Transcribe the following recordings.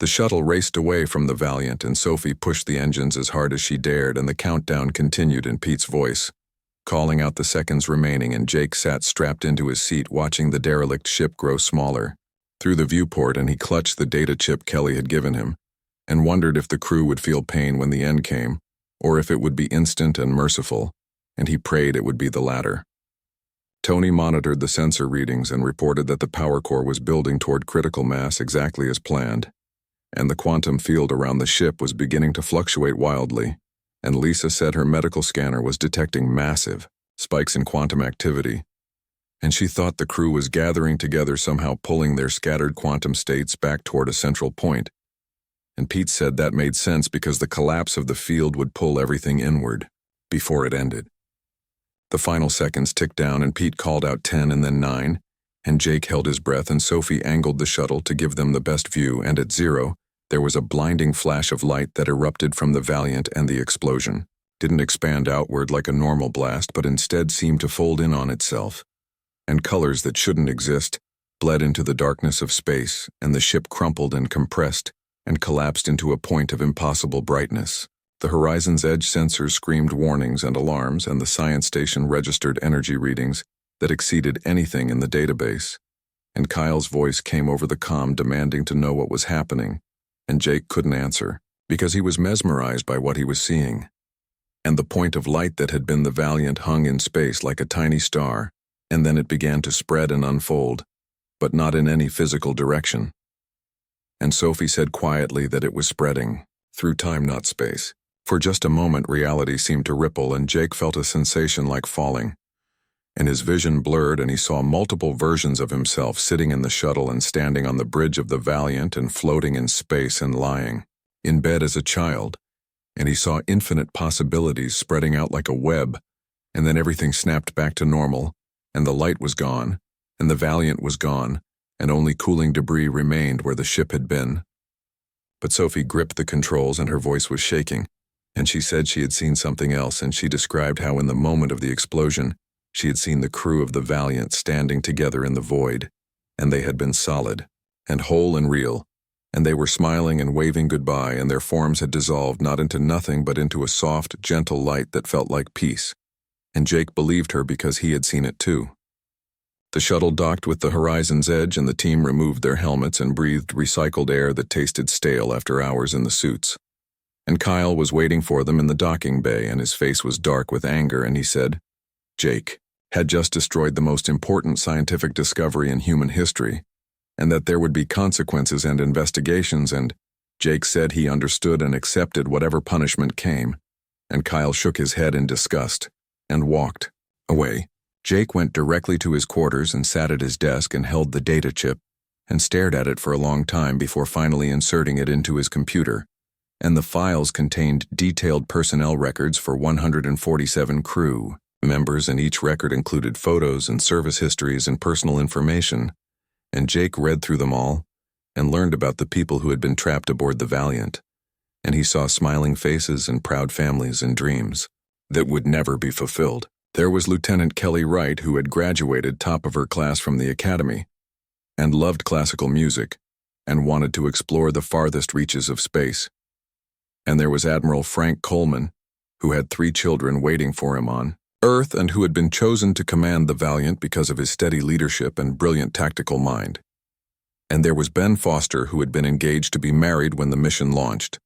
The shuttle raced away from the Valiant, and Sophie pushed the engines as hard as she dared, and the countdown continued in Pete's voice, calling out the seconds remaining, and Jake sat strapped into his seat watching the derelict ship grow smaller through the viewport, and he clutched the data chip Kelly had given him and wondered if the crew would feel pain when the end came, or if it would be instant and merciful, and he prayed it would be the latter. Tony monitored the sensor readings and reported that the power core was building toward critical mass exactly as planned, and the quantum field around the ship was beginning to fluctuate wildly, and Lisa said her medical scanner was detecting massive spikes in quantum activity, and she thought the crew was gathering together, somehow pulling their scattered quantum states back toward a central point, and Pete said that made sense because the collapse of the field would pull everything inward before it ended. The final seconds ticked down, and Pete called out 10 and then 9, and Jake held his breath, and Sophie angled the shuttle to give them the best view, and at 0, there was a blinding flash of light that erupted from the Valiant, and the explosion didn't expand outward like a normal blast, but instead seemed to fold in on itself, and colors that shouldn't exist bled into the darkness of space, and the ship crumpled and compressed and collapsed into a point of impossible brightness. The Horizon's Edge sensors screamed warnings and alarms, and the science station registered energy readings that exceeded anything in the database, and Kyle's voice came over the comm demanding to know what was happening, and Jake couldn't answer because he was mesmerized by what he was seeing. And the point of light that had been the Valiant hung in space like a tiny star, and then it began to spread and unfold, but not in any physical direction. And Sophie said quietly that it was spreading through time, not space. For just a moment, reality seemed to ripple, and Jake felt a sensation like falling, and his vision blurred, and he saw multiple versions of himself sitting in the shuttle and standing on the bridge of the Valiant and floating in space and lying in bed as a child, and he saw infinite possibilities spreading out like a web, and then everything snapped back to normal, and the light was gone, and the Valiant was gone, and only cooling debris remained where the ship had been. But Sophie gripped the controls, and her voice was shaking, and she said she had seen something else, and she described how in the moment of the explosion, she had seen the crew of the Valiant standing together in the void, and they had been solid, and whole and real, and they were smiling and waving goodbye, and their forms had dissolved not into nothing but into a soft, gentle light that felt like peace, and Jake believed her because he had seen it too. The shuttle docked with the Horizon's Edge, and the team removed their helmets and breathed recycled air that tasted stale after hours in the suits. And Kyle was waiting for them in the docking bay, and his face was dark with anger, and he said, Jake had just destroyed the most important scientific discovery in human history, and that there would be consequences and investigations, and Jake said he understood and accepted whatever punishment came, and Kyle shook his head in disgust and walked away. Jake went directly to his quarters and sat at his desk and held the data chip and stared at it for a long time before finally inserting it into his computer, and the files contained detailed personnel records for 147 crew members, and each record included photos and service histories and personal information, and Jake read through them all and learned about the people who had been trapped aboard the Valiant, and he saw smiling faces and proud families and dreams that would never be fulfilled. There was Lieutenant Kelly Wright, who had graduated top of her class from the academy and loved classical music and wanted to explore the farthest reaches of space. And there was Admiral Frank Coleman, who had 3 children waiting for him on Earth and who had been chosen to command the Valiant because of his steady leadership and brilliant tactical mind. And there was Ben Foster, who had been engaged to be married when the mission launched,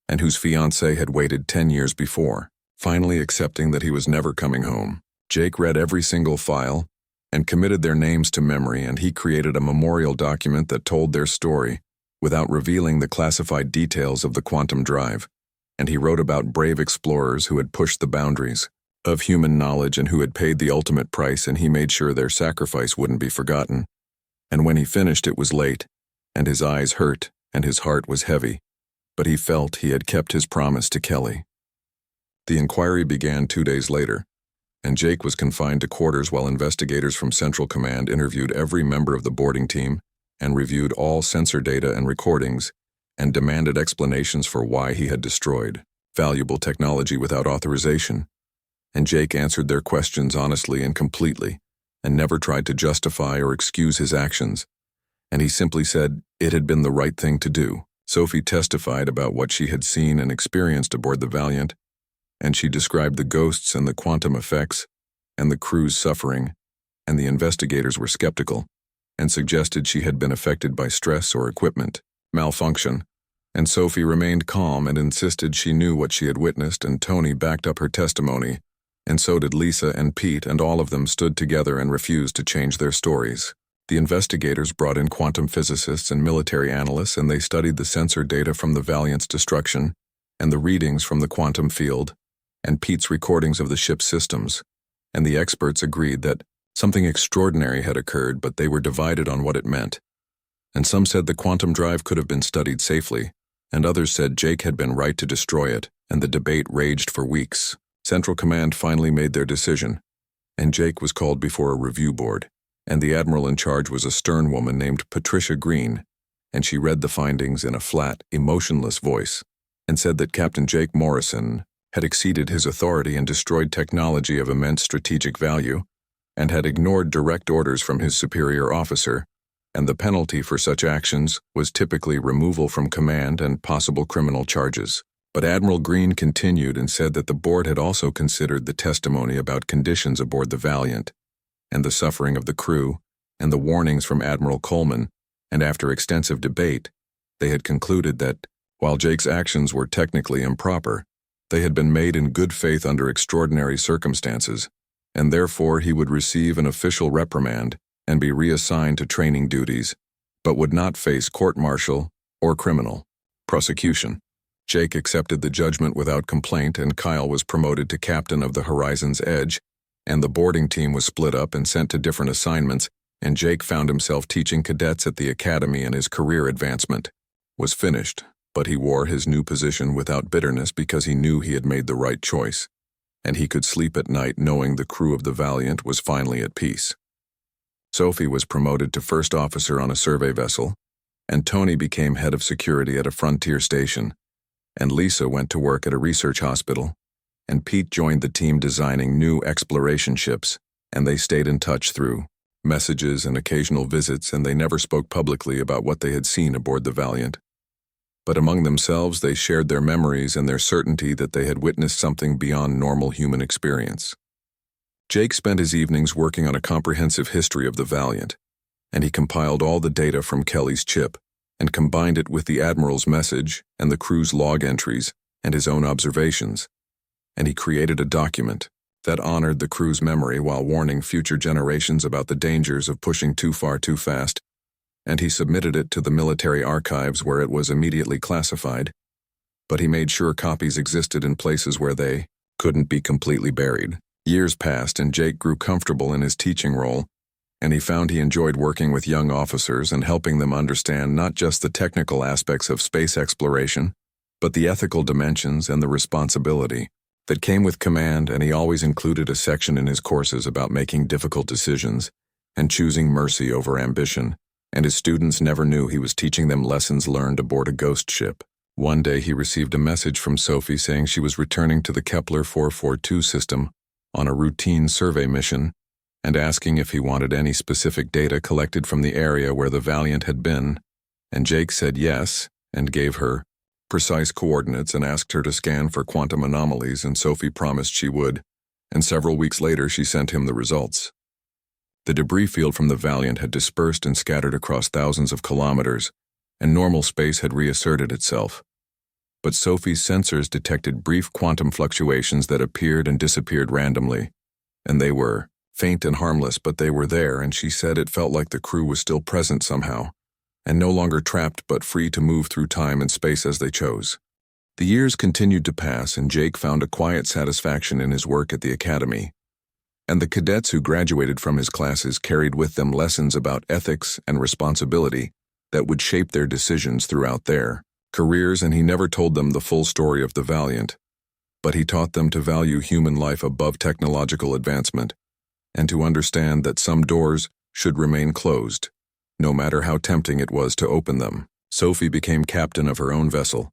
and whose fiancée had waited 10 years before, finally accepting that he was never coming home. Jake read every single file and committed their names to memory, and he created a memorial document that told their story without revealing the classified details of the quantum drive, and he wrote about brave explorers who had pushed the boundaries of human knowledge and who had paid the ultimate price, and he made sure their sacrifice wouldn't be forgotten. And when he finished, it was late, and his eyes hurt, and his heart was heavy, but he felt he had kept his promise to Kelly. The inquiry began 2 days later, and Jake was confined to quarters while investigators from Central Command interviewed every member of the boarding team and reviewed all sensor data and recordings and demanded explanations for why he had destroyed valuable technology without authorization. And Jake answered their questions honestly and completely, and never tried to justify or excuse his actions, and he simply said it had been the right thing to do. Sophie testified about what she had seen and experienced aboard the Valiant, and she described the ghosts and the quantum effects, and the crew's suffering, and the investigators were skeptical, and suggested she had been affected by stress or equipment malfunction, and Sophie remained calm and insisted she knew what she had witnessed, and Tony backed up her testimony, and so did Lisa and Pete, and all of them stood together and refused to change their stories. The investigators brought in quantum physicists and military analysts, and they studied the sensor data from the Valiant's destruction, and the readings from the quantum field, and Pete's recordings of the ship's systems, and the experts agreed that something extraordinary had occurred, but they were divided on what it meant. And some said the quantum drive could have been studied safely, and others said Jake had been right to destroy it, and the debate raged for weeks. Central Command finally made their decision, and Jake was called before a review board, and the admiral in charge was a stern woman named Patricia Green, and she read the findings in a flat, emotionless voice, and said that Captain Jake Morrison had exceeded his authority and destroyed technology of immense strategic value, and had ignored direct orders from his superior officer, and the penalty for such actions was typically removal from command and possible criminal charges. But Admiral Green continued and said that the board had also considered the testimony about conditions aboard the Valiant, and the suffering of the crew, and the warnings from Admiral Coleman, and after extensive debate, they had concluded that, while Jake's actions were technically improper, they had been made in good faith under extraordinary circumstances, and therefore he would receive an official reprimand and be reassigned to training duties, but would not face court-martial or criminal prosecution. Jake accepted the judgment without complaint, and Kyle was promoted to captain of the Horizon's Edge, and the boarding team was split up and sent to different assignments, and Jake found himself teaching cadets at the academy, and his career advancement was finished, but he wore his new position without bitterness because he knew he had made the right choice, and he could sleep at night knowing the crew of the Valiant was finally at peace. Sophie was promoted to first officer on a survey vessel, and Tony became head of security at a frontier station, and Lisa went to work at a research hospital, and Pete joined the team designing new exploration ships, and they stayed in touch through messages and occasional visits, and they never spoke publicly about what they had seen aboard the Valiant. But among themselves they shared their memories and their certainty that they had witnessed something beyond normal human experience. Jake spent his evenings working on a comprehensive history of the Valiant, and he compiled all the data from Kelly's chip, and combined it with the Admiral's message and the crew's log entries and his own observations, and he created a document that honored the crew's memory while warning future generations about the dangers of pushing too far too fast, and he submitted it to the military archives where it was immediately classified, but he made sure copies existed in places where they couldn't be completely buried. Years passed, and Jake grew comfortable in his teaching role, and he found he enjoyed working with young officers and helping them understand not just the technical aspects of space exploration, but the ethical dimensions and the responsibility that came with command, and he always included a section in his courses about making difficult decisions and choosing mercy over ambition, and his students never knew he was teaching them lessons learned aboard a ghost ship. One day he received a message from Sophie saying she was returning to the Kepler 442 system on a routine survey mission, and asking if he wanted any specific data collected from the area where the Valiant had been, and Jake said yes, and gave her precise coordinates and asked her to scan for quantum anomalies, and Sophie promised she would, and several weeks later she sent him the results. The debris field from the Valiant had dispersed and scattered across thousands of kilometers, and normal space had reasserted itself. But Sophie's sensors detected brief quantum fluctuations that appeared and disappeared randomly, and they were faint and harmless, but they were there, and she said it felt like the crew was still present somehow, and no longer trapped but free to move through time and space as they chose. The years continued to pass, and Jake found a quiet satisfaction in his work at the academy, and the cadets who graduated from his classes carried with them lessons about ethics and responsibility that would shape their decisions throughout their careers, and he never told them the full story of the Valiant, but he taught them to value human life above technological advancement, and to understand that some doors should remain closed, no matter how tempting it was to open them. Sophie became captain of her own vessel,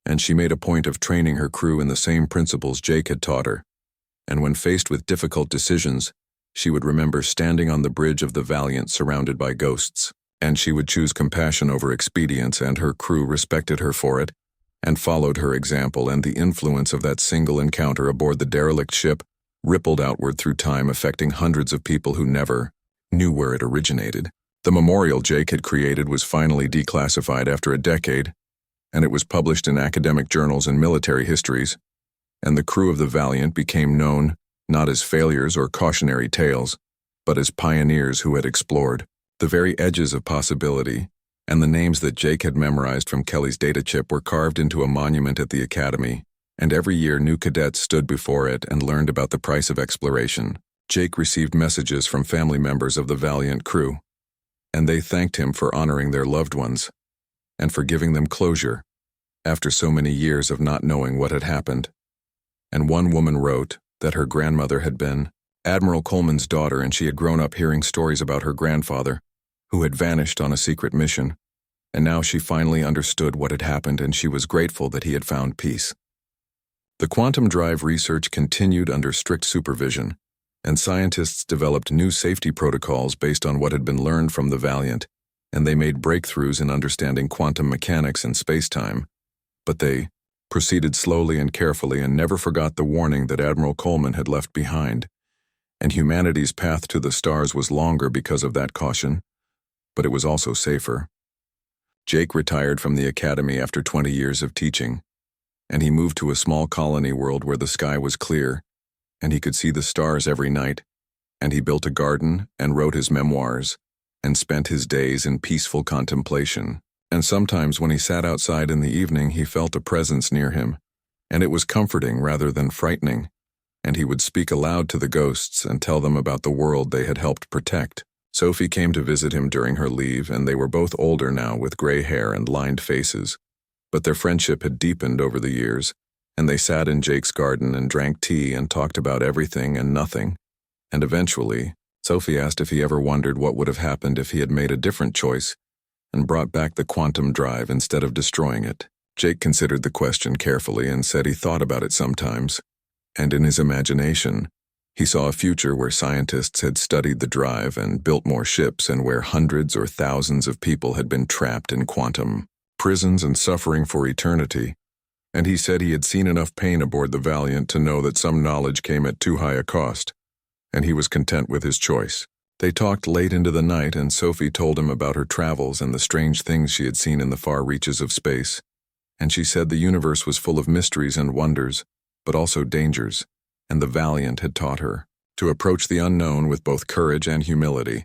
and she made a point of training her crew in the same principles Jake had taught her, and when faced with difficult decisions, she would remember standing on the bridge of the Valiant surrounded by ghosts, and she would choose compassion over expedience, and her crew respected her for it and followed her example, and the influence of that single encounter aboard the derelict ship rippled outward through time, affecting hundreds of people who never knew where it originated. The memorial Jake had created was finally declassified after a decade, and it was published in academic journals and military histories, and the crew of the Valiant became known not as failures or cautionary tales, but as pioneers who had explored the very edges of possibility, and the names that Jake had memorized from Kelly's data chip were carved into a monument at the academy, and every year new cadets stood before it and learned about the price of exploration. Jake received messages from family members of the Valiant crew, and they thanked him for honoring their loved ones and for giving them closure after so many years of not knowing what had happened. And one woman wrote that her grandmother had been Admiral Coleman's daughter, and she had grown up hearing stories about her grandfather, who had vanished on a secret mission, and now she finally understood what had happened, and she was grateful that he had found peace. The quantum drive research continued under strict supervision, and scientists developed new safety protocols based on what had been learned from the Valiant, and they made breakthroughs in understanding quantum mechanics and space-time, but they proceeded slowly and carefully and never forgot the warning that Admiral Coleman had left behind, and humanity's path to the stars was longer because of that caution, but it was also safer. Jake retired from the academy after 20 years of teaching, and he moved to a small colony world where the sky was clear, and he could see the stars every night, and he built a garden and wrote his memoirs, and spent his days in peaceful contemplation. And sometimes when he sat outside in the evening, he felt a presence near him, and it was comforting rather than frightening, and he would speak aloud to the ghosts and tell them about the world they had helped protect. Sophie came to visit him during her leave, and they were both older now with gray hair and lined faces, but their friendship had deepened over the years, and they sat in Jake's garden and drank tea and talked about everything and nothing, and eventually, Sophie asked if he ever wondered what would have happened if he had made a different choice and brought back the quantum drive instead of destroying it. Jake considered the question carefully and said he thought about it sometimes, and in his imagination, he saw a future where scientists had studied the drive and built more ships, and where hundreds or thousands of people had been trapped in quantum prisons and suffering for eternity. And he said he had seen enough pain aboard the Valiant to know that some knowledge came at too high a cost, and he was content with his choice. They talked late into the night, and Sophie told him about her travels and the strange things she had seen in the far reaches of space, and she said the universe was full of mysteries and wonders, but also dangers, and the Valiant had taught her to approach the unknown with both courage and humility.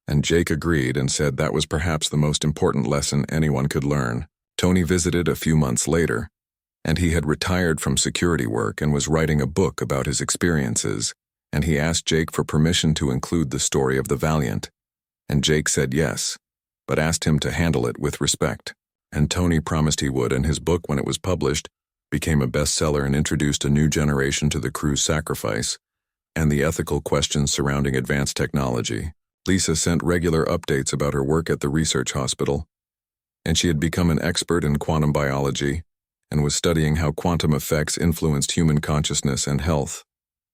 And Jake agreed and said that was perhaps the most important lesson anyone could learn. Tony visited a few months later, and he had retired from security work and was writing a book about his experiences, and he asked Jake for permission to include the story of the Valiant, and Jake said yes, but asked him to handle it with respect. And Tony promised he would, and his book, when it was published, became a bestseller and introduced a new generation to the crew's sacrifice and the ethical questions surrounding advanced technology. Lisa sent regular updates about her work at the research hospital, and she had become an expert in quantum biology and was studying how quantum effects influenced human consciousness and health.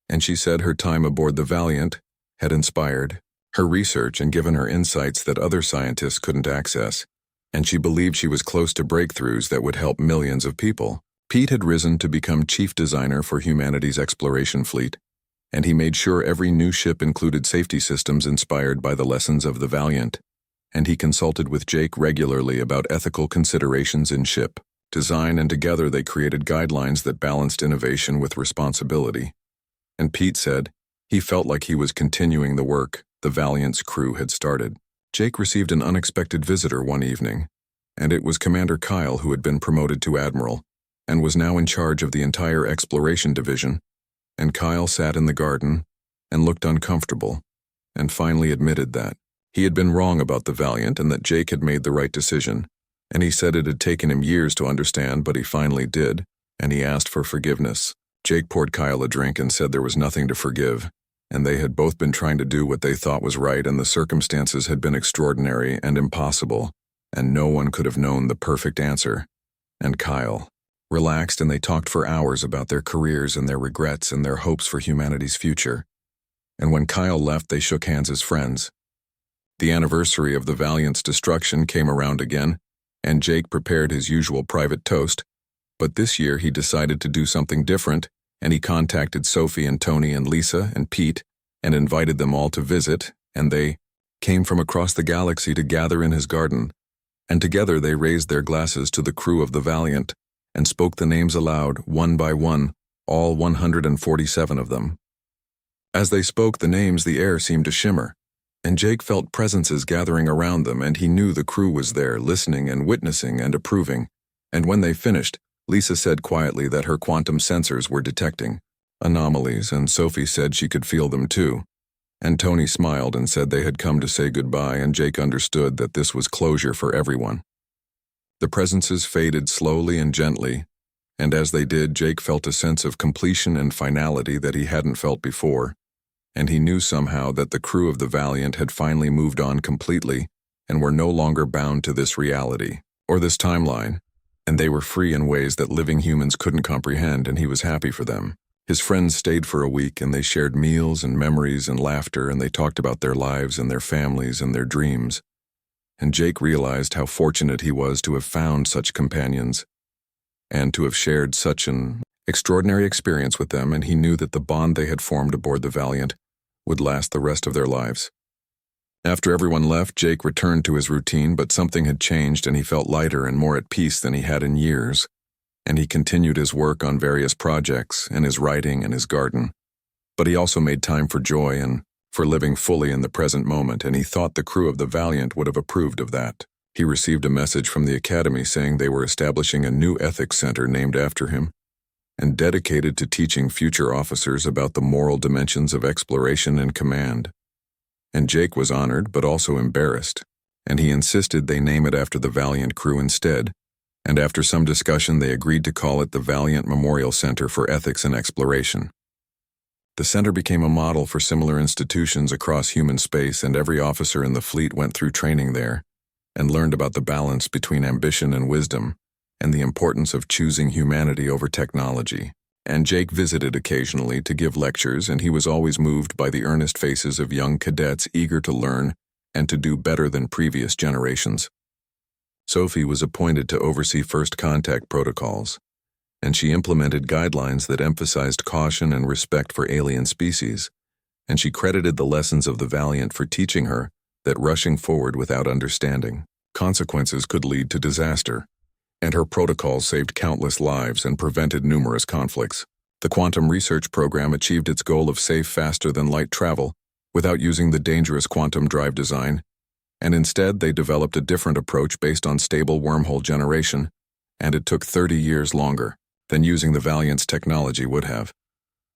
And she said her time aboard the Valiant had inspired her research and given her insights that other scientists couldn't access, and she believed she was close to breakthroughs that would help millions of people. Pete had risen to become chief designer for humanity's exploration fleet, and he made sure every new ship included safety systems inspired by the lessons of the Valiant, and he consulted with Jake regularly about ethical considerations in ship design, and together they created guidelines that balanced innovation with responsibility. And Pete said he felt like he was continuing the work the Valiant's crew had started. Jake received an unexpected visitor one evening, and it was Commander Kyle, who had been promoted to Admiral and was now in charge of the entire exploration division. And Kyle sat in the garden and looked uncomfortable, and finally admitted that he had been wrong about the Valiant and that Jake had made the right decision, and he said it had taken him years to understand, but he finally did, and he asked for forgiveness. Jake poured Kyle a drink and said there was nothing to forgive, and they had both been trying to do what they thought was right, and the circumstances had been extraordinary and impossible, and no one could have known the perfect answer. And Kyle relaxed, and they talked for hours about their careers and their regrets and their hopes for humanity's future. And when Kyle left, they shook hands as friends. The anniversary of the Valiant's destruction came around again, and Jake prepared his usual private toast, but this year he decided to do something different, and he contacted Sophie and Tony and Lisa and Pete and invited them all to visit, and they came from across the galaxy to gather in his garden, and together they raised their glasses to the crew of the Valiant and spoke the names aloud, one by one, all 147 of them. As they spoke the names, the air seemed to shimmer, and Jake felt presences gathering around them, and he knew the crew was there, listening and witnessing and approving. And when they finished, Lisa said quietly that her quantum sensors were detecting anomalies, and Sophie said she could feel them too. And Tony smiled and said they had come to say goodbye, and Jake understood that this was closure for everyone. The presences faded slowly and gently, and as they did, Jake felt a sense of completion and finality that he hadn't felt before, and he knew somehow that the crew of the Valiant had finally moved on completely and were no longer bound to this reality, or this timeline, and they were free in ways that living humans couldn't comprehend, and he was happy for them. His friends stayed for a week, and they shared meals and memories and laughter, and they talked about their lives and their families and their dreams. And Jake realized how fortunate he was to have found such companions and to have shared such an extraordinary experience with them, and he knew that the bond they had formed aboard the Valiant would last the rest of their lives. After everyone left, Jake returned to his routine, but something had changed, and he felt lighter and more at peace than he had in years, and he continued his work on various projects and his writing and his garden. But he also made time for joy and for living fully in the present moment, and he thought the crew of the Valiant would have approved of that. He received a message from the Academy saying they were establishing a new ethics center named after him, and dedicated to teaching future officers about the moral dimensions of exploration and command. And Jake was honored but also embarrassed, and he insisted they name it after the Valiant crew instead, and after some discussion they agreed to call it the Valiant Memorial Center for Ethics and Exploration. The center became a model for similar institutions across human space, and every officer in the fleet went through training there and learned about the balance between ambition and wisdom, and the importance of choosing humanity over technology. And Jake visited occasionally to give lectures, and he was always moved by the earnest faces of young cadets eager to learn and to do better than previous generations. Sophie was appointed to oversee first contact protocols, and she implemented guidelines that emphasized caution and respect for alien species, and she credited the lessons of the Valiant for teaching her that rushing forward without understanding consequences could lead to disaster, and her protocols saved countless lives and prevented numerous conflicts. The quantum research program achieved its goal of safe, faster-than-light travel without using the dangerous quantum drive design, and instead they developed a different approach based on stable wormhole generation, and it took 30 years longer than using the Valiant's technology would have.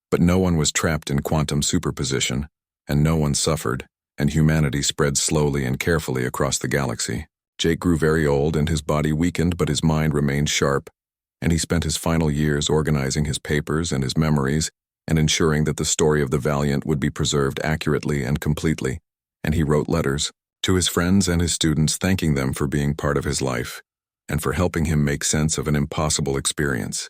But no one was trapped in quantum superposition, and no one suffered, and humanity spread slowly and carefully across the galaxy. Jake grew very old and his body weakened, but his mind remained sharp, and he spent his final years organizing his papers and his memories and ensuring that the story of the Valiant would be preserved accurately and completely, and he wrote letters to his friends and his students thanking them for being part of his life and for helping him make sense of an impossible experience.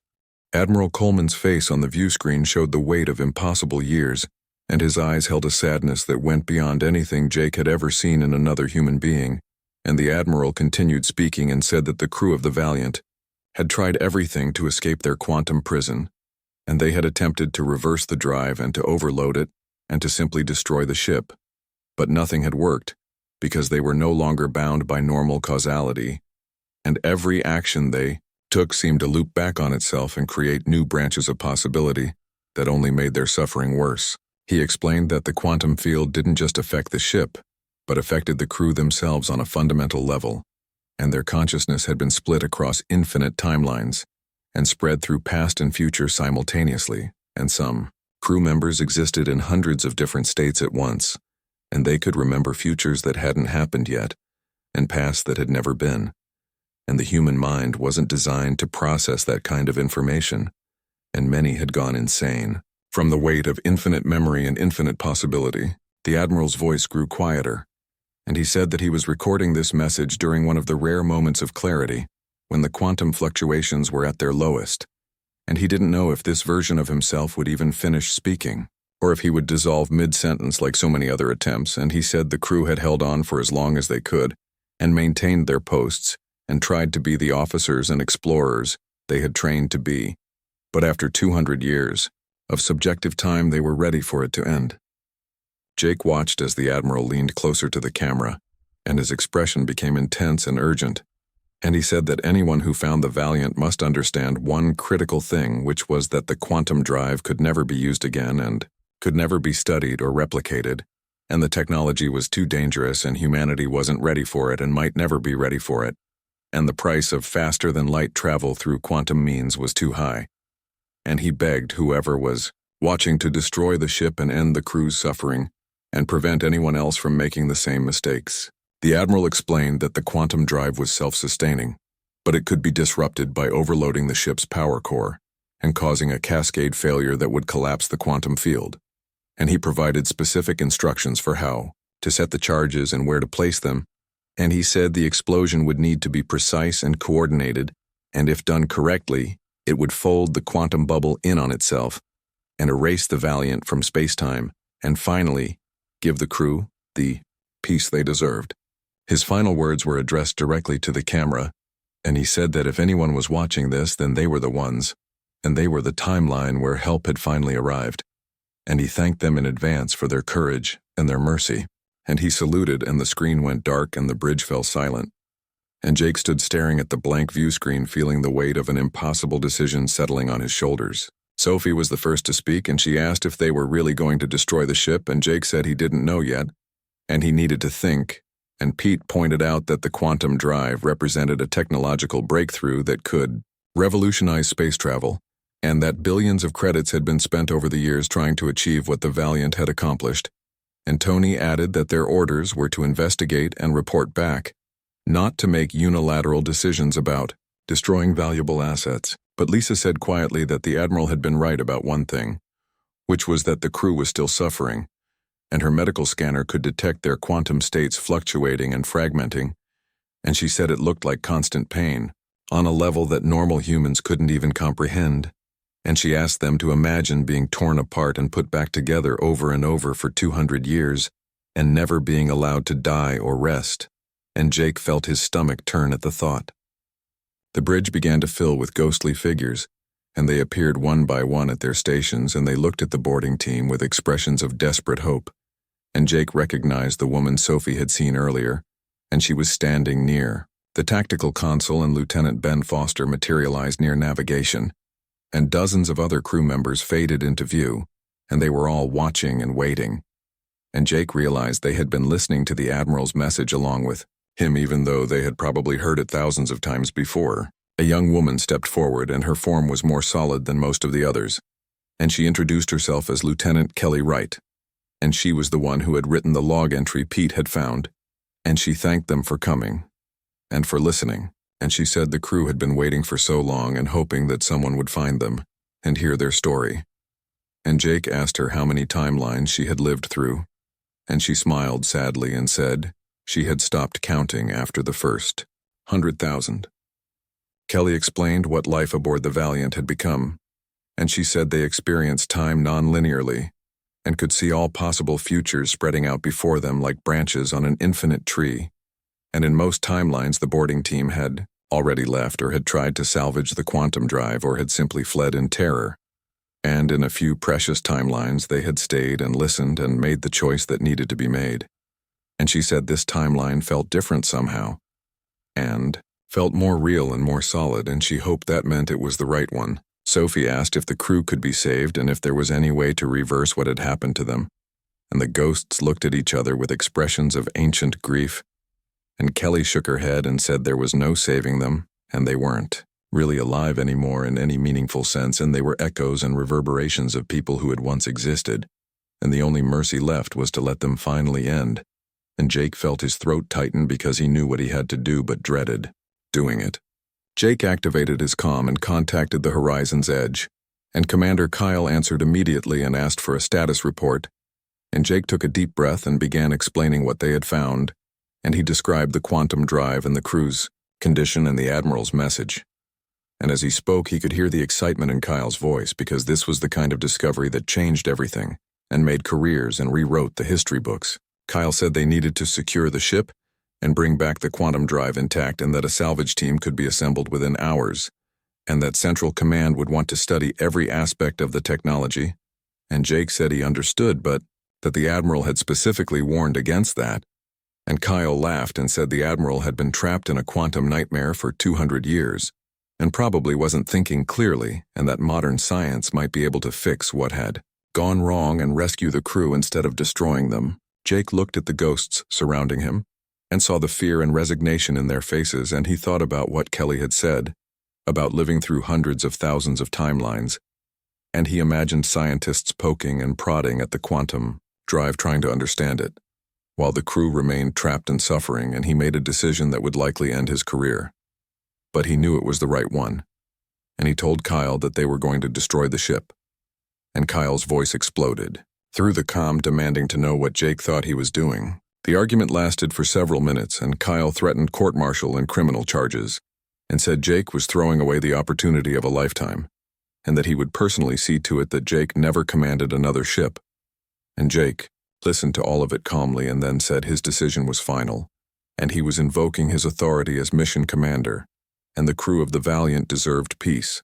Admiral Coleman's face on the view screen showed the weight of impossible years, and his eyes held a sadness that went beyond anything Jake had ever seen in another human being. And the Admiral continued speaking and said that the crew of the Valiant had tried everything to escape their quantum prison, and they had attempted to reverse the drive and to overload it and to simply destroy the ship. But nothing had worked, because they were no longer bound by normal causality, and every action they took seemed to loop back on itself and create new branches of possibility that only made their suffering worse. He explained that the quantum field didn't just affect the ship, but affected the crew themselves on a fundamental level, and their consciousness had been split across infinite timelines and spread through past and future simultaneously, and some crew members existed in hundreds of different states at once, and they could remember futures that hadn't happened yet and past that had never been, and the human mind wasn't designed to process that kind of information, and many had gone insane. From the weight of infinite memory and infinite possibility, the Admiral's voice grew quieter, and he said that he was recording this message during one of the rare moments of clarity, when the quantum fluctuations were at their lowest, and he didn't know if this version of himself would even finish speaking. or if he would dissolve mid-sentence like so many other attempts, and he said the crew had held on for as long as they could and maintained their posts and tried to be the officers and explorers they had trained to be. But after 200 years of subjective time, they were ready for it to end. Jake watched as the Admiral leaned closer to the camera, and his expression became intense and urgent, and he said that anyone who found the Valiant must understand one critical thing, which was that the quantum drive could never be used again and could never be studied or replicated, and the technology was too dangerous and humanity wasn't ready for it and might never be ready for it, and the price of faster-than-light travel through quantum means was too high. And he begged whoever was watching to destroy the ship and end the crew's suffering and prevent anyone else from making the same mistakes. The Admiral explained that the quantum drive was self-sustaining, but it could be disrupted by overloading the ship's power core and causing a cascade failure that would collapse the quantum field. And he provided specific instructions for how to set the charges and where to place them, and he said the explosion would need to be precise and coordinated, and if done correctly, it would fold the quantum bubble in on itself and erase the Valiant from space-time, and finally, give the crew the peace they deserved. His final words were addressed directly to the camera, and he said that if anyone was watching this, then they were the ones, and they were the timeline where help had finally arrived. And he thanked them in advance for their courage and their mercy, and he saluted, and the screen went dark and the bridge fell silent. And Jake stood staring at the blank view screen, feeling the weight of an impossible decision settling on his shoulders. Sophie was the first to speak, and she asked if they were really going to destroy the ship, and Jake said he didn't know yet, and he needed to think, and Pete pointed out that the quantum drive represented a technological breakthrough that could revolutionize space travel, and that billions of credits had been spent over the years trying to achieve what the Valiant had accomplished. And Tony added that their orders were to investigate and report back, not to make unilateral decisions about destroying valuable assets. But Lisa said quietly that the Admiral had been right about one thing, which was that the crew was still suffering, and her medical scanner could detect their quantum states fluctuating and fragmenting, and she said it looked like constant pain, on a level that normal humans couldn't even comprehend. And she asked them to imagine being torn apart and put back together over and over for 200 years, and never being allowed to die or rest, and Jake felt his stomach turn at the thought. The bridge began to fill with ghostly figures, and they appeared one by one at their stations, and they looked at the boarding team with expressions of desperate hope, and Jake recognized the woman Sophie had seen earlier, and she was standing near. The tactical consul and Lieutenant Ben Foster materialized near navigation, and dozens of other crew members faded into view, and they were all watching and waiting. And Jake realized they had been listening to the Admiral's message along with him, even though they had probably heard it thousands of times before. A young woman stepped forward, and her form was more solid than most of the others, and she introduced herself as Lieutenant Kelly Wright, and she was the one who had written the log entry Pete had found, and she thanked them for coming and for listening. And she said the crew had been waiting for so long and hoping that someone would find them and hear their story. And Jake asked her how many timelines she had lived through, and she smiled sadly and said she had stopped counting after the first 100,000. Kelly explained what life aboard the Valiant had become, and she said they experienced time non-linearly and could see all possible futures spreading out before them like branches on an infinite tree. And in most timelines, the boarding team had already left or had tried to salvage the quantum drive or had simply fled in terror. And in a few precious timelines, they had stayed and listened and made the choice that needed to be made. And she said this timeline felt different somehow, and felt more real and more solid, and she hoped that meant it was the right one. Sophie asked if the crew could be saved and if there was any way to reverse what had happened to them. And the ghosts looked at each other with expressions of ancient grief, and Kelly shook her head and said there was no saving them, and they weren't really alive anymore in any meaningful sense, and they were echoes and reverberations of people who had once existed, and the only mercy left was to let them finally end. And Jake felt his throat tighten because he knew what he had to do but dreaded doing it. Jake activated his comm and contacted the Horizon's Edge, and Commander Kyle answered immediately and asked for a status report, and Jake took a deep breath and began explaining what they had found, and he described the quantum drive and the crew's condition and the Admiral's message. And as he spoke, he could hear the excitement in Kyle's voice because this was the kind of discovery that changed everything. and made careers and rewrote the history books. Kyle said they needed to secure the ship and bring back the quantum drive intact, and that a salvage team could be assembled within hours, and that Central Command would want to study every aspect of the technology. And Jake said he understood, but that the Admiral had specifically warned against that. And Kyle laughed and said the Admiral had been trapped in a quantum nightmare for 200 years, and probably wasn't thinking clearly, and that modern science might be able to fix what had gone wrong and rescue the crew instead of destroying them. Jake looked at the ghosts surrounding him and saw the fear and resignation in their faces, and he thought about what Kelly had said about living through hundreds of thousands of timelines, and he imagined scientists poking and prodding at the quantum drive trying to understand it, while the crew remained trapped and suffering, and he made a decision that would likely end his career. But he knew it was the right one, and he told Kyle that they were going to destroy the ship. And Kyle's voice exploded through the comm, demanding to know what Jake thought he was doing. The argument lasted for several minutes, and Kyle threatened court-martial and criminal charges, and said Jake was throwing away the opportunity of a lifetime, and that he would personally see to it that Jake never commanded another ship. And Jake listened to all of it calmly and then said his decision was final, and he was invoking his authority as mission commander, and the crew of the Valiant deserved peace,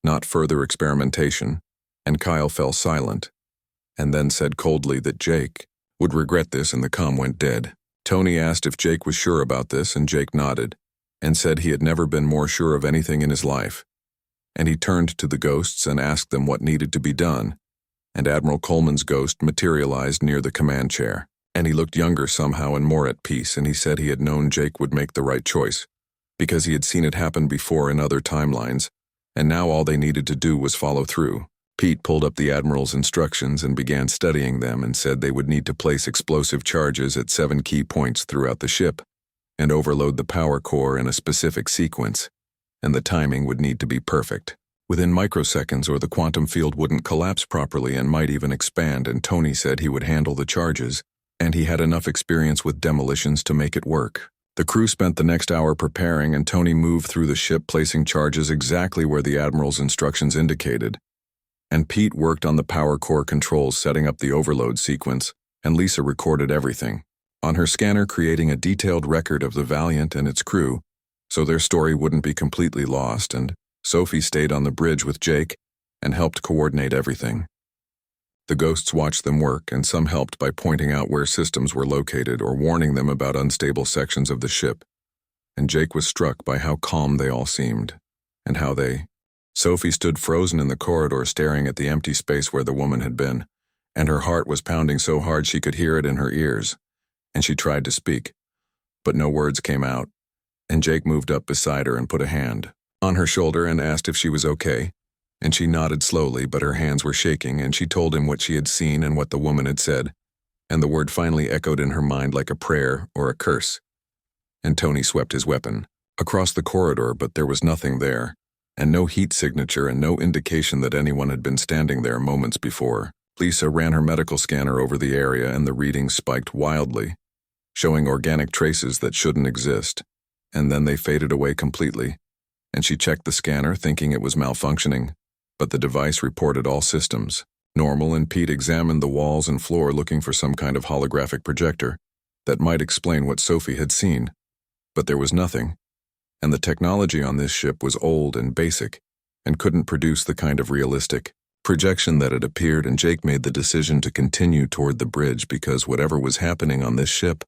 not further experimentation. And Kyle fell silent, and then said coldly that Jake would regret this, and the comm went dead. Tony asked if Jake was sure about this, and Jake nodded, and said he had never been more sure of anything in his life. And he turned to the ghosts and asked them what needed to be done, and Admiral Coleman's ghost materialized near the command chair, and he looked younger somehow and more at peace, and he said he had known Jake would make the right choice, because he had seen it happen before in other timelines, and now all they needed to do was follow through. Pete pulled up the Admiral's instructions and began studying them, and said they would need to place explosive charges at 7 key points throughout the ship and overload the power core in a specific sequence, and the timing would need to be perfect, within microseconds, or the quantum field wouldn't collapse properly and might even expand. And Tony said he would handle the charges, and he had enough experience with demolitions to make it work. The crew spent the next hour preparing, and Tony moved through the ship placing charges exactly where the Admiral's instructions indicated. And Pete worked on the power core controls, setting up the overload sequence, and Lisa recorded everything on her scanner, creating a detailed record of the Valiant and its crew, so their story wouldn't be completely lost. And Sophie stayed on the bridge with Jake and helped coordinate everything. The ghosts watched them work, and some helped by pointing out where systems were located or warning them about unstable sections of the ship. And Jake was struck by how calm they all seemed, and how Sophie stood frozen in the corridor, staring at the empty space where the woman had been, and her heart was pounding so hard she could hear it in her ears, and she tried to speak, but no words came out. And Jake moved up beside her and put a hand on her shoulder and asked if she was okay, and she nodded slowly, but her hands were shaking, and she told him what she had seen and what the woman had said, and the word finally echoed in her mind like a prayer or a curse. And Tony swept his weapon across the corridor, but there was nothing there, and no heat signature, and no indication that anyone had been standing there moments before. Lisa ran her medical scanner over the area, and the readings spiked wildly, showing organic traces that shouldn't exist, and then they faded away completely. And she checked the scanner, thinking it was malfunctioning, but the device reported all systems normal, and Pete examined the walls and floor, looking for some kind of holographic projector that might explain what Sophie had seen. But there was nothing. And the technology on this ship was old and basic, and couldn't produce the kind of realistic projection that had appeared. And Jake made the decision to continue toward the bridge, because whatever was happening on this ship,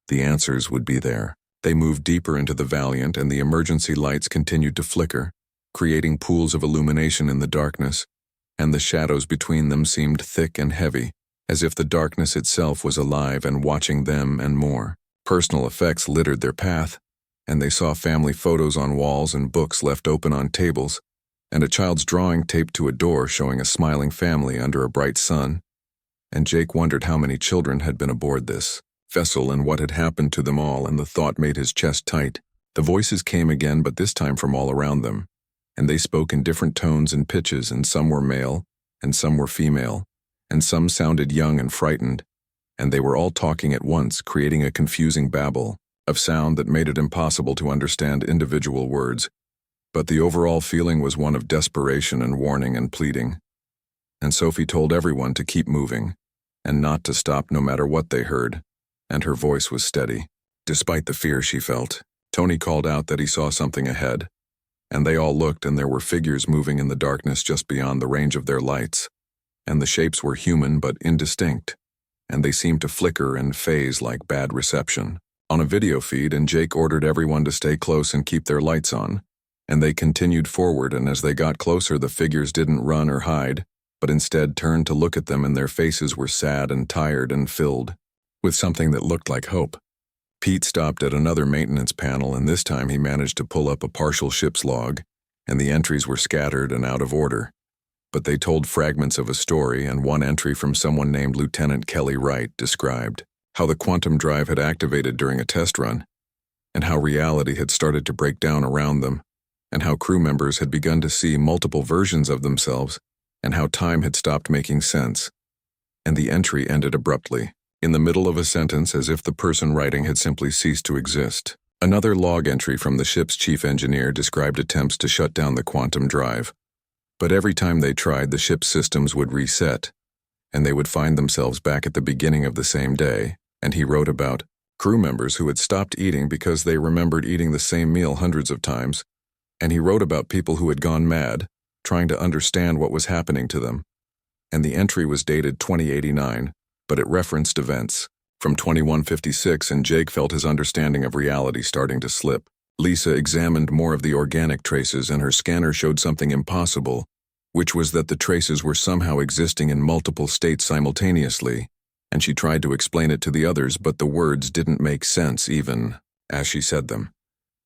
the answers would be there. They moved deeper into the Valiant, and the emergency lights continued to flicker, creating pools of illumination in the darkness, and the shadows between them seemed thick and heavy, as if the darkness itself was alive and watching them and more. Personal effects littered their path, and they saw family photos on walls and books left open on tables, and a child's drawing taped to a door showing a smiling family under a bright sun. And Jake wondered how many children had been aboard this vessel and what had happened to them all, and the thought made his chest tight. The voices came again, but this time from all around them, and they spoke in different tones and pitches, and some were male, and some were female, and some sounded young and frightened, and they were all talking at once, creating a confusing babble of sound that made it impossible to understand individual words. But the overall feeling was one of desperation and warning and pleading. and Sophie told everyone to keep moving, and not to stop no matter what they heard, and her voice was steady. Despite the fear she felt, Tony called out that he saw something ahead, and they all looked, and there were figures moving in the darkness just beyond the range of their lights, and the shapes were human but indistinct, and they seemed to flicker and phase like bad reception. On a video feed, and Jake ordered everyone to stay close and keep their lights on, and they continued forward, and as they got closer the figures didn't run or hide, but instead turned to look at them, and their faces were sad and tired and filled with something that looked like hope. Pete stopped at another maintenance panel, and this time he managed to pull up a partial ship's log, and the entries were scattered and out of order, but they told fragments of a story, and one entry from someone named Lieutenant Kelly Wright described how the quantum drive had activated during a test run, and how reality had started to break down around them, and how crew members had begun to see multiple versions of themselves, and how time had stopped making sense. And the entry ended abruptly, in the middle of a sentence, as if the person writing had simply ceased to exist. Another log entry from the ship's chief engineer described attempts to shut down the quantum drive, but every time they tried, the ship's systems would reset, and they would find themselves back at the beginning of the same day. And he wrote about crew members who had stopped eating because they remembered eating the same meal hundreds of times, and he wrote about people who had gone mad, trying to understand what was happening to them. And the entry was dated 2089, but it referenced events from 2156, and Jake felt his understanding of reality starting to slip. Lisa examined more of the organic traces, and her scanner showed something impossible, which was that the traces were somehow existing in multiple states simultaneously, and she tried to explain it to the others, but the words didn't make sense even as she said them.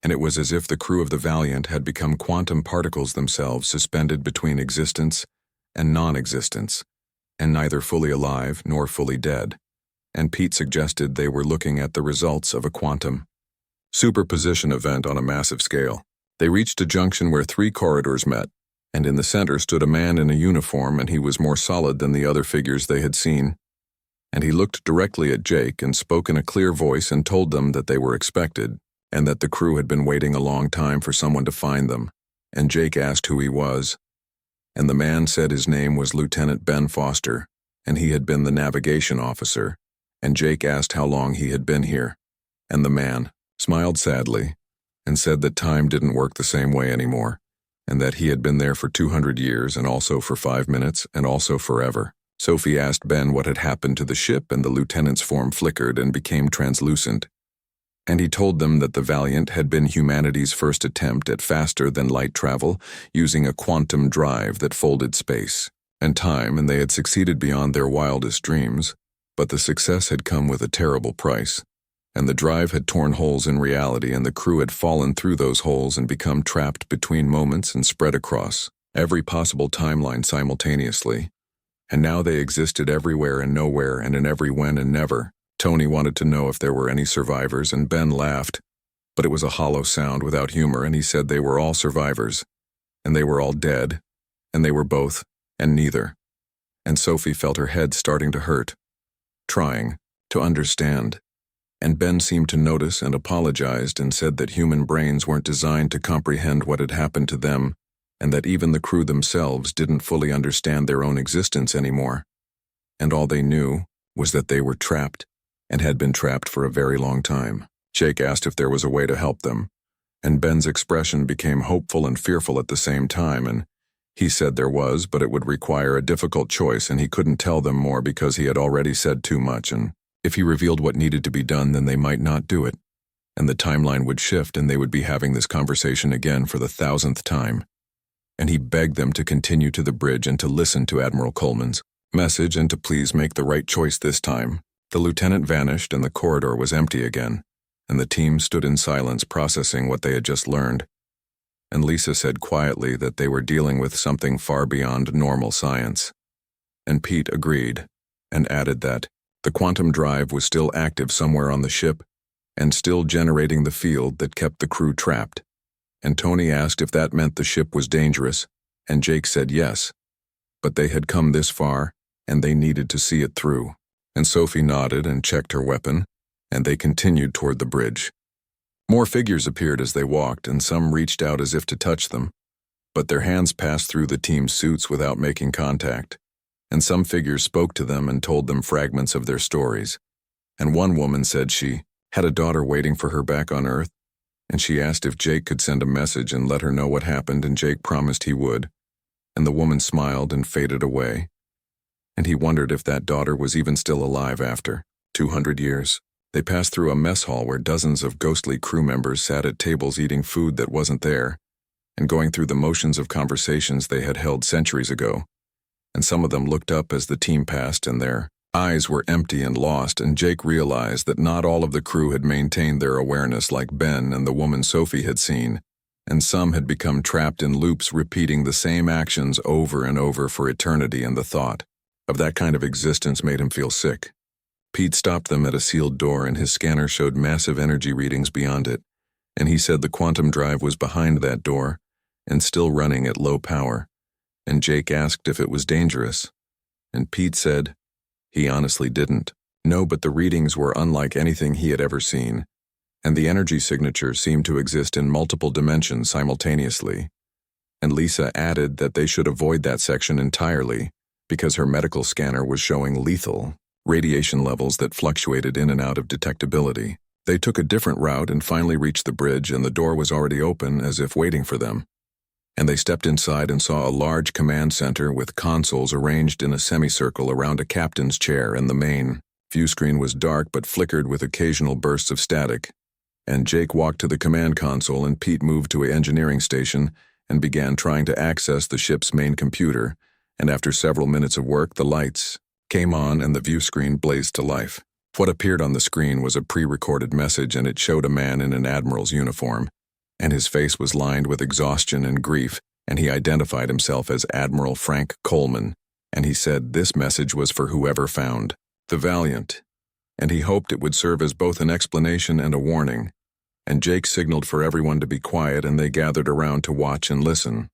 And it was as if the crew of the Valiant had become quantum particles themselves, suspended between existence and non-existence, and neither fully alive nor fully dead. And Pete suggested they were looking at the results of a quantum superposition event on a massive scale. They reached a junction where 3 corridors met, and in the center stood a man in a uniform, and he was more solid than the other figures they had seen. And he looked directly at Jake and spoke in a clear voice and told them that they were expected, and that the crew had been waiting a long time for someone to find them. And Jake asked who he was, and the man said his name was Lieutenant Ben Foster, and he had been the navigation officer. And Jake asked how long he had been here, and the man smiled sadly and said that time didn't work the same way anymore, and that he had been there for 200 years, and also for 5 minutes, and also forever. Sophie asked Ben what had happened to the ship, and the lieutenant's form flickered and became translucent. And he told them that the Valiant had been humanity's first attempt at faster-than-light travel using a quantum drive that folded space and time, and they had succeeded beyond their wildest dreams, but the success had come with a terrible price. And the drive had torn holes in reality, and the crew had fallen through those holes and become trapped between moments and spread across every possible timeline simultaneously. And now they existed everywhere and nowhere, and in every when and never. Tony wanted to know if there were any survivors, and Ben laughed, but it was a hollow sound without humor, and he said they were all survivors, and they were all dead, and they were both, and neither. And Sophie felt her head starting to hurt, trying to understand. And Ben seemed to notice and apologized and said that human brains weren't designed to comprehend what had happened to them, and that even the crew themselves didn't fully understand their own existence anymore. And all they knew was that they were trapped, and had been trapped for a very long time. Jake asked if there was a way to help them, and Ben's expression became hopeful and fearful at the same time, and he said there was, but it would require a difficult choice, and he couldn't tell them more because he had already said too much, and if he revealed what needed to be done, then they might not do it, and the timeline would shift, and they would be having this conversation again for the 1000th time. And he begged them to continue to the bridge and to listen to Admiral Coleman's message and to please make the right choice this time. The lieutenant vanished, and the corridor was empty again, and the team stood in silence processing what they had just learned. And Lisa said quietly that they were dealing with something far beyond normal science. And Pete agreed, and added that the quantum drive was still active somewhere on the ship, and still generating the field that kept the crew trapped. And Tony asked if that meant the ship was dangerous, and Jake said yes, but they had come this far, and they needed to see it through. And Sophie nodded and checked her weapon, and they continued toward the bridge. More figures appeared as they walked, and some reached out as if to touch them, but their hands passed through the team's suits without making contact. and some figures spoke to them and told them fragments of their stories. And one woman said she had a daughter waiting for her back on Earth, and she asked if Jake could send a message and let her know what happened, and Jake promised he would, and the woman smiled and faded away. And he wondered if that daughter was even still alive after 200 years. They passed through a mess hall where dozens of ghostly crew members sat at tables eating food that wasn't there, and going through the motions of conversations they had held centuries ago. And some of them looked up as the team passed, and their eyes were empty and lost, and Jake realized that not all of the crew had maintained their awareness like Ben and the woman Sophie had seen, and some had become trapped in loops repeating the same actions over and over for eternity, and the thought of that kind of existence made him feel sick. Pete stopped them at a sealed door, and his scanner showed massive energy readings beyond it, and he said the quantum drive was behind that door and still running at low power, and Jake asked if it was dangerous, and Pete said he honestly didn't know, but the readings were unlike anything he had ever seen, and the energy signature seemed to exist in multiple dimensions simultaneously, and Lisa added that they should avoid that section entirely because her medical scanner was showing lethal radiation levels that fluctuated in and out of detectability. They took a different route and finally reached the bridge, and the door was already open as if waiting for them. And they stepped inside and saw a large command center with consoles arranged in a semicircle around a captain's chair, and the main view screen was dark but flickered with occasional bursts of static. And Jake walked to the command console, and Pete moved to an engineering station and began trying to access the ship's main computer, and after several minutes of work, the lights came on and the view screen blazed to life. What appeared on the screen was a pre-recorded message, and it showed a man in an admiral's uniform, and his face was lined with exhaustion and grief, and he identified himself as Admiral Frank Coleman, and he said this message was for whoever found the Valiant, and he hoped it would serve as both an explanation and a warning. And Jake signaled for everyone to be quiet, and they gathered around to watch and listen.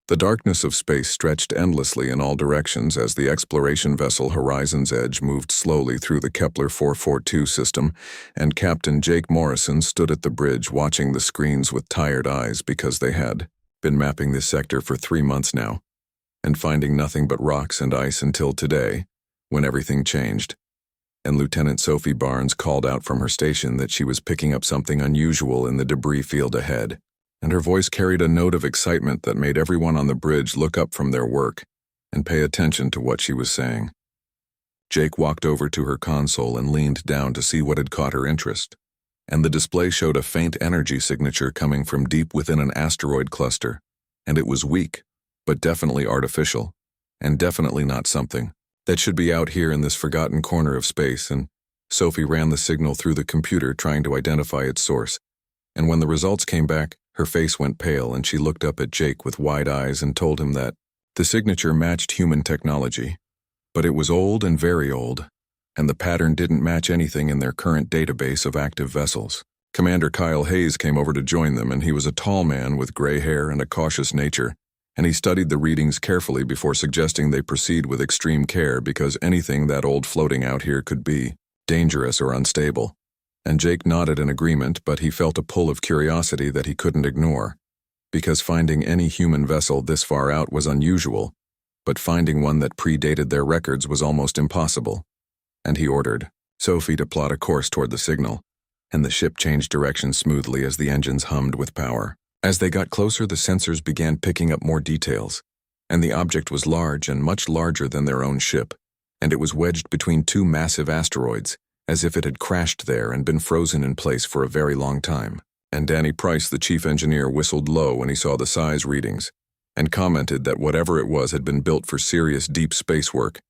The darkness of space stretched endlessly in all directions as the exploration vessel Horizon's Edge moved slowly through the Kepler 442 system, and Captain Jake Morrison stood at the bridge watching the screens with tired eyes because they had been mapping this sector for 3 months now, and finding nothing but rocks and ice until today, when everything changed. And Lieutenant Sophie Barnes called out from her station that she was picking up something unusual in the debris field ahead, and her voice carried a note of excitement that made everyone on the bridge look up from their work and pay attention to what she was saying. Jake walked over to her console and leaned down to see what had caught her interest, and the display showed a faint energy signature coming from deep within an asteroid cluster, and it was weak, but definitely artificial, and definitely not something that should be out here in this forgotten corner of space. And Sophie ran the signal through the computer trying to identify its source, and when the results came back, her face went pale, and she looked up at Jake with wide eyes and told him that the signature matched human technology, but it was old and very old, and the pattern didn't match anything in their current database of active vessels. Commander Kyle Hayes came over to join them, and he was a tall man with gray hair and a cautious nature, and he studied the readings carefully before suggesting they proceed with extreme care because anything that old floating out here could be dangerous or unstable. And Jake nodded in agreement, but he felt a pull of curiosity that he couldn't ignore, because finding any human vessel this far out was unusual, but finding one that predated their records was almost impossible. And he ordered Sophie to plot a course toward the signal, and the ship changed direction smoothly as the engines hummed with power. As they got closer, the sensors began picking up more details, and the object was large and much larger than their own ship, and it was wedged between 2 massive asteroids, as if it had crashed there and been frozen in place for a very long time. And Danny Price, the chief engineer, whistled low when he saw the size readings, and commented that whatever it was had been built for serious deep space work,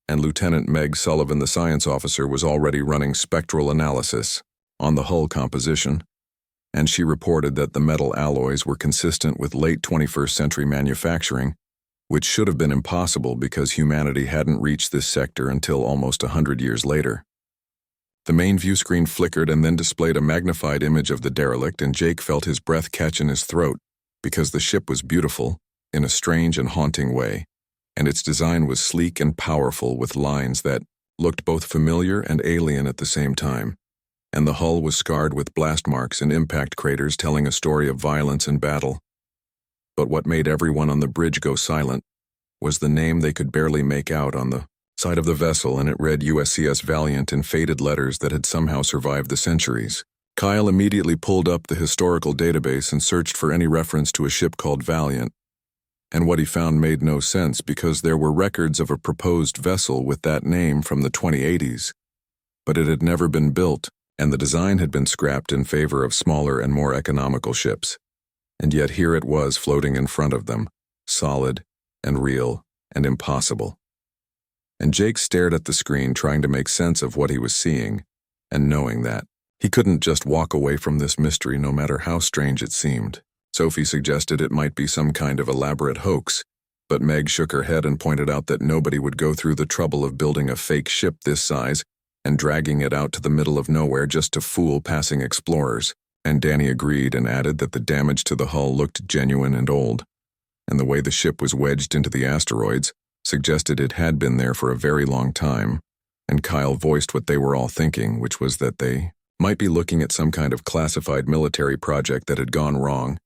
and Lieutenant Meg Sullivan, the science officer, was already running spectral analysis on the hull composition, and she reported that the metal alloys were consistent with late 21st century manufacturing, which should have been impossible because humanity hadn't reached this sector until almost 100 years later. The main view screen flickered and then displayed a magnified image of the derelict, and Jake felt his breath catch in his throat because the ship was beautiful in a strange and haunting way, and its design was sleek and powerful with lines that looked both familiar and alien at the same time, and the hull was scarred with blast marks and impact craters telling a story of violence and battle. But what made everyone on the bridge go silent was the name they could barely make out on the side of the vessel, and it read USCS Valiant in faded letters that had somehow survived the centuries. Kyle immediately pulled up the historical database and searched for any reference to a ship called Valiant, and what he found made no sense because there were records of a proposed vessel with that name from the 2080s, but it had never been built, and the design had been scrapped in favor of smaller and more economical ships. And yet here it was floating in front of them, solid and real and impossible. And Jake stared at the screen trying to make sense of what he was seeing, and knowing that he couldn't just walk away from this mystery no matter how strange it seemed. Sophie suggested it might be some kind of elaborate hoax, but Meg shook her head and pointed out that nobody would go through the trouble of building a fake ship this size and dragging it out to the middle of nowhere just to fool passing explorers. And Danny agreed and added that the damage to the hull looked genuine and old, and the way the ship was wedged into the asteroids suggested it had been there for a very long time, and Kyle voiced what they were all thinking, which was that they might be looking at some kind of classified military project that had gone wrong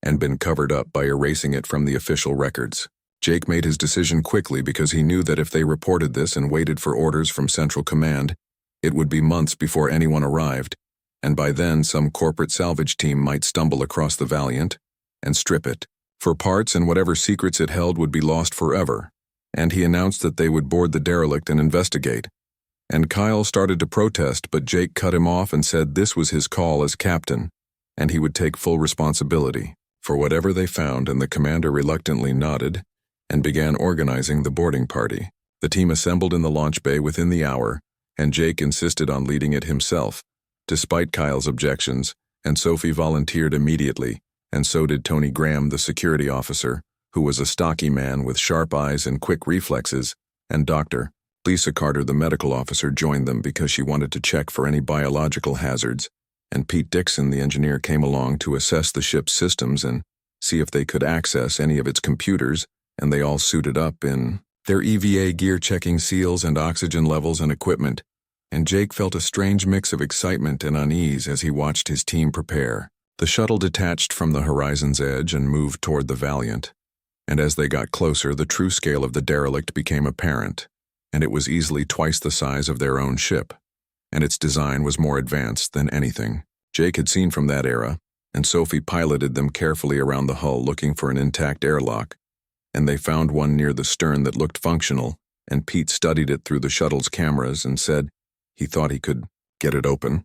and been covered up by erasing it from the official records. Jake made his decision quickly because he knew that if they reported this and waited for orders from Central Command, it would be months before anyone arrived, and by then some corporate salvage team might stumble across the Valiant and strip it for parts, and whatever secrets it held would be lost forever. And he announced that they would board the Derelict and investigate. And Kyle started to protest, but Jake cut him off and said this was his call as captain, and he would take full responsibility for whatever they found, and the commander reluctantly nodded and began organizing the boarding party. The team assembled in the launch bay within the hour, and Jake insisted on leading it himself, despite Kyle's objections, and Sophie volunteered immediately, and so did Tony Graham, the security officer, who was a stocky man with sharp eyes and quick reflexes, and Dr. Lisa Carter, the medical officer, joined them because she wanted to check for any biological hazards, and Pete Dixon, the engineer, came along to assess the ship's systems and see if they could access any of its computers, and they all suited up in their EVA gear, checking seals and oxygen levels and equipment, and Jake felt a strange mix of excitement and unease as he watched his team prepare. The shuttle detached from the horizon's edge and moved toward the Valiant, and as they got closer, the true scale of the Derelict became apparent, and it was easily twice the size of their own ship, and its design was more advanced than anything Jake had seen from that era, and Sophie piloted them carefully around the hull looking for an intact airlock, and they found one near the stern that looked functional, and Pete studied it through the shuttle's cameras and said he thought he could get it open.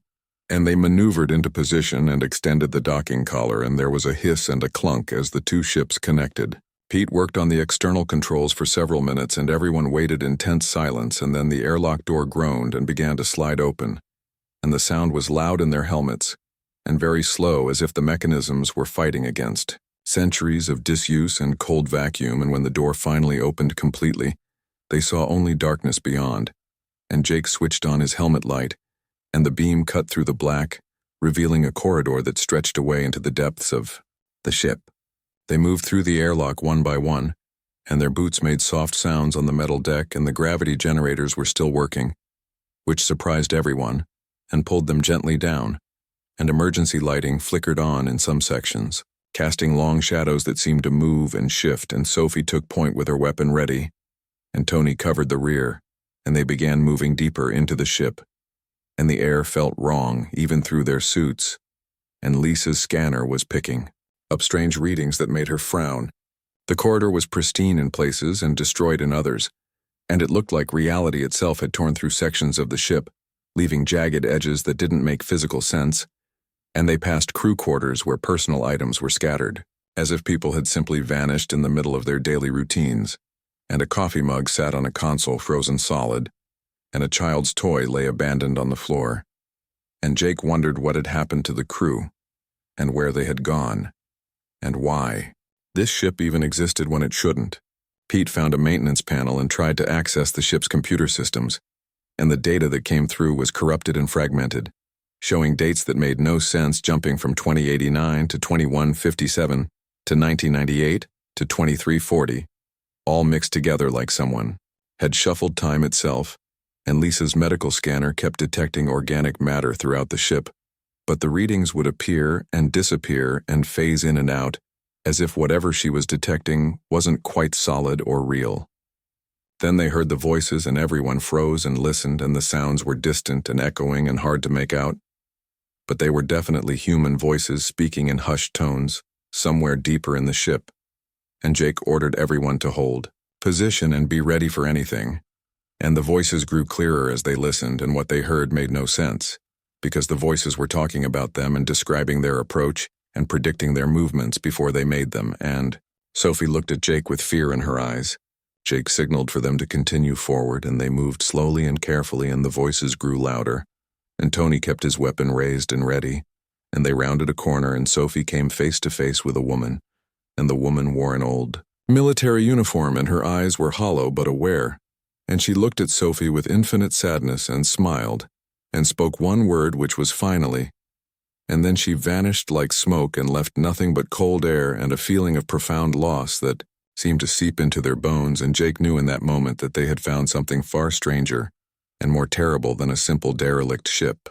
And they maneuvered into position and extended the docking collar, and there was a hiss and a clunk as the two ships connected. Pete worked on the external controls for several minutes, and everyone waited in tense silence, and then the airlock door groaned and began to slide open, and the sound was loud in their helmets, and very slow, as if the mechanisms were fighting against centuries of disuse and cold vacuum, and when the door finally opened completely, they saw only darkness beyond, and Jake switched on his helmet light, and the beam cut through the black, revealing a corridor that stretched away into the depths of the ship. They moved through the airlock one by one, and their boots made soft sounds on the metal deck, and the gravity generators were still working, which surprised everyone, and pulled them gently down, and emergency lighting flickered on in some sections, casting long shadows that seemed to move and shift, and Sophie took point with her weapon ready, and Tony covered the rear, and they began moving deeper into the ship, and the air felt wrong even through their suits, and Lisa's scanner was picking up strange readings that made her frown. The corridor was pristine in places and destroyed in others, and it looked like reality itself had torn through sections of the ship, leaving jagged edges that didn't make physical sense, and they passed crew quarters where personal items were scattered, as if people had simply vanished in the middle of their daily routines, and a coffee mug sat on a console frozen solid, and a child's toy lay abandoned on the floor, and Jake wondered what had happened to the crew, and where they had gone, and why. This ship even existed when it shouldn't. Pete found a maintenance panel and tried to access the ship's computer systems, and the data that came through was corrupted and fragmented, showing dates that made no sense, jumping from 2089 to 2157 to 1998 to 2340, all mixed together like someone had shuffled time itself, and Lisa's medical scanner kept detecting organic matter throughout the ship, but the readings would appear and disappear and phase in and out, as if whatever she was detecting wasn't quite solid or real. Then they heard the voices and everyone froze and listened, and the sounds were distant and echoing and hard to make out. But they were definitely human voices speaking in hushed tones, somewhere deeper in the ship. And Jake ordered everyone to hold position and be ready for anything. And the voices grew clearer as they listened, and what they heard made no sense, because the voices were talking about them and describing their approach and predicting their movements before they made them. And Sophie looked at Jake with fear in her eyes. Jake signaled for them to continue forward, and they moved slowly and carefully, and the voices grew louder. And Tony kept his weapon raised and ready, and they rounded a corner, and Sophie came face to face with a woman, and the woman wore an old military uniform, and her eyes were hollow but aware. And she looked at Sophie with infinite sadness and smiled, and spoke one word, which was finally, and then she vanished like smoke and left nothing but cold air and a feeling of profound loss that seemed to seep into their bones. And Jake knew in that moment that they had found something far stranger and more terrible than a simple derelict ship.